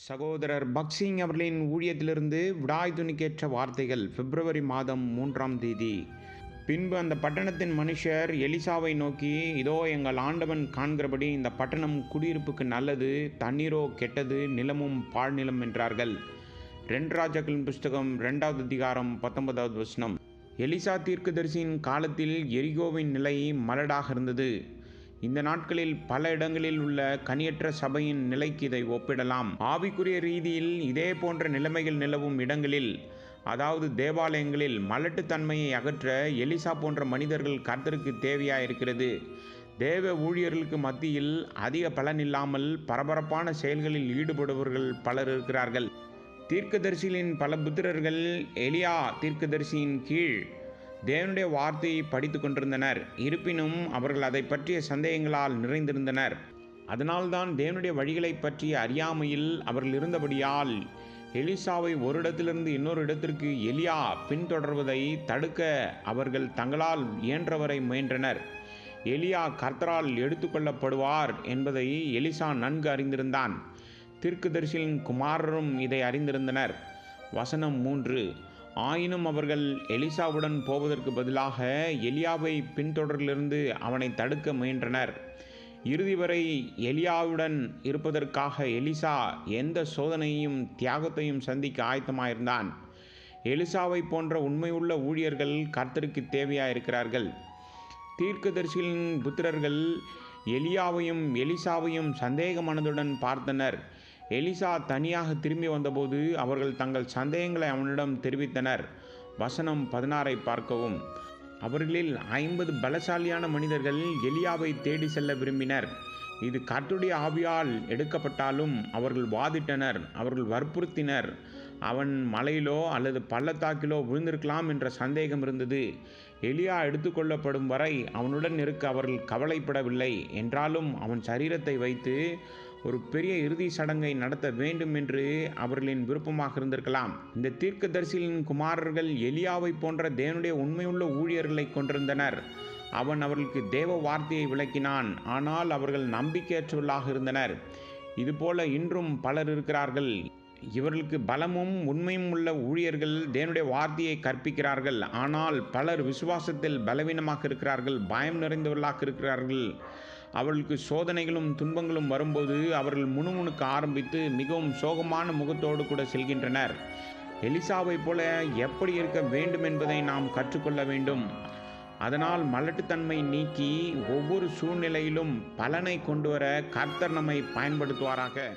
சகோதரர் பக்சிங் அவர்களின் ஊழியத்திலிருந்து விடாய் துணிக்கேற்ற வார்த்தைகள் பிப்ரவரி மாதம் 3ஆம் தேதி. பின்பு அந்த பட்டணத்தின் மனுஷர் எலிசாவை நோக்கி, இதோ எங்கள் ஆண்டவன் காண்கிறபடி இந்த பட்டணம் குடியிருப்புக்கு நல்லது, தண்ணீரோ கெட்டது, நிலமும் பாழ்நிலம் என்றார்கள். 2 ராஜாக்களின் புஸ்தகம் 2வது அதிகாரம் 19வது வசனம். எலிசா தீர்க்கதரிசியின் காலத்தில் எரிகோவின் நிலை மலடாக இருந்தது. இந்த நாட்களில் பல இடங்களில் உள்ள கனியற்ற சபையின் நிலைக்கு இதை ஒப்பிடலாம். ஆவிக்குரிய ரீதியில் இதே போன்ற நிலைமைகள் நிலவும் இடங்களில், அதாவது தேவாலயங்களில், மலட்டுத்தன்மையை அகற்ற எலிசா போன்ற மனிதர்கள் கர்த்தருக்கு தேவையாயிருக்கிறது. தேவ ஊழியர்களுக்கு மத்தியில் அதிக பலனில்லாமல் பரபரப்பான செயல்களில் ஈடுபடுபவர்கள் பலர் இருக்கிறார்கள். தீர்க்கதரிசிகளின் பல புத்திரர்கள் எலியா தீர்க்கதரிசியின் கீழ் தேவனுடைய வார்த்தையை படித்து கொண்டிருந்தனர். இருப்பினும் அவர்கள் அதை பற்றிய சந்தேகங்களால் நிறைந்திருந்தனர். அதனால்தான் தேவனுடைய வழிகளை பற்றிய அறியாமையில் அவர்கள் இருந்தபடியால் எலிசாவை ஒரு இடத்திலிருந்து இன்னொரு இடத்திற்கு எலியா பின்தொடர்வதை தடுக்க அவர்கள் தங்களால் இயன்றவரை முயன்றனர். எலியா கர்த்தரால் எடுத்துக்கொள்ளப்படுவார் என்பதை எலிசா நன்கு அறிந்திருந்தான். தீர்க்கதரிசிகளின் குமாரரும் இதை அறிந்திருந்தனர். வசனம் 3. ஆயினும் அவர்கள் எலிசாவுடன் போவதற்கு பதிலாக எலியாவை பின்தொடரிலிருந்து அவனை தடுக்க முயன்றனர். இறுதி வரை எலியாவுடன் இருப்பதற்காக எலிசா எந்த சோதனையும் தியாகத்தையும் சந்திக்க ஆயத்தமாயிருந்தான். எலிசாவை போன்ற உண்மையுள்ள ஊழியர்கள் கர்த்தருக்கு தேவையாயிருக்கிறார்கள். தீர்க்கதரிசிகளின் புத்திரர்கள் எலியாவையும் எலிசாவையும் சந்தேக மனதுடன் பார்த்தனர். எலிசா தனியாக திரும்பி வந்தபோது அவர்கள் தங்கள் சந்தேகங்களை அவனிடம் தெரிவித்தனர். வசனம் 16 பார்க்கவும். அவர்களில் 50 பலசாலியான மனிதர்கள் எலியாவை தேடி செல்ல விரும்பினர். இது கர்த்தருடைய ஆவியால் எடுக்கப்பட்டாலும் அவர்கள் வாதிட்டனர், அவர்கள் வற்புறுத்தினர். அவன் மலையிலோ அல்லது பள்ளத்தாக்கிலோ விழுந்திருக்கலாம் என்ற சந்தேகம் இருந்தது. எலியா எடுத்துக்கொள்ளப்படும் வரை அவனுடன் இருக்க அவர்கள் கவலைப்படவில்லை. என்றாலும் அவன் சரீரத்தை வைத்து ஒரு பெரிய இறுதி சடங்கை நடத்த வேண்டும் என்று அவர்களின் விருப்பமாக இருந்திருக்கலாம். இந்த தீர்க்கதரிசிகளின் குமாரர்கள் எலியாவை போன்ற தேவனுடைய உண்மையுள்ள ஊழியர்களை கொண்டிருந்தனர். அவன் அவர்களுக்கு தேவ வார்த்தையை விளக்கினான். ஆனால் அவர்கள் நம்பிக்கையற்றவர்களாக இருந்தனர். இதுபோல இன்றும் பலர் இருக்கிறார்கள். இவர்களுக்கு பலமும் உண்மையும் உள்ள ஊழியர்கள் தேவனுடைய வார்த்தையை கற்பிக்கிறார்கள். ஆனால் பலர் விசுவாசத்தில் பலவீனமாக இருக்கிறார்கள், பயம் நிறைந்தவர்களாக இருக்கிறார்கள். அவர்களுக்கு சோதனைகளும் துன்பங்களும் வரும்போது அவர்கள் முணுமுணுக்க ஆரம்பித்து மிகவும் சோகமான முகத்தோடு கூட செல்கின்றனர். எலிசாவை போல எப்படி இருக்க வேண்டும் என்பதை நாம் கற்றுக்கொள்ள வேண்டும். அதனால் மலட்டுத்தன்மை நீக்கி ஒவ்வொரு சூழ்நிலையிலும் பலனை கொண்டு வர கர்த்தர் நம்மை பயன்படுத்துவாராக.